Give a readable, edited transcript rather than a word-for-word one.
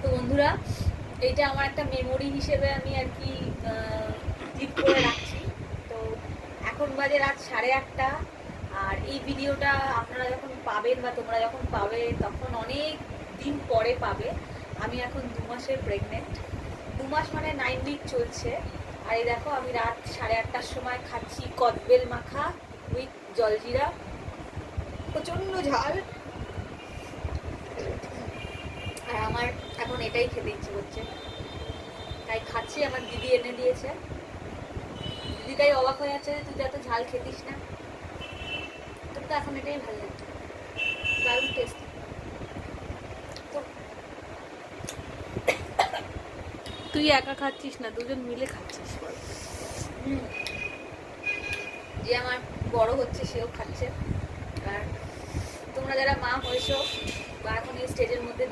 তো বন্ধুরা, এইটা আমার একটা মেমোরি হিসেবে আমি আর কি ক্লিপ করে রাখছি। তো এখন বাজে রাত 8:30, আর এই ভিডিওটা আপনারা যখন পাবেন বা তোমরা যখন পাবে তখন অনেক দিন পরে পাবে। আমি এখন 2 মাসের প্রেগনেন্ট। 2 মাস মানে 9 উইক চলছে। আর এই দেখো, আমি রাত 8:30টার সময় খাচ্ছি কদবেল মাখা উইথ জলজিরা, প্রচণ্ড ঝাল। আর আমার এখন এটাই খেতে ইচ্ছে করছে, তাই খাচ্ছি। আমার দিদি এনে দিয়েছে। দিদি তাই অবাক হয়ে যাচ্ছে যে তুই তো এত ঝাল খেতিস না। তোর তো এখন এটাই ভালো লাগছে, দারুণ টেস্ট। তো তুই একা খাচ্ছিস না, দুজন মিলে খাচ্ছিস। যে আমার বড় হচ্ছে সেও খাচ্ছে। আর তোমরা যারা মা হয়েছো বা এখন এই স্টেজের মধ্যে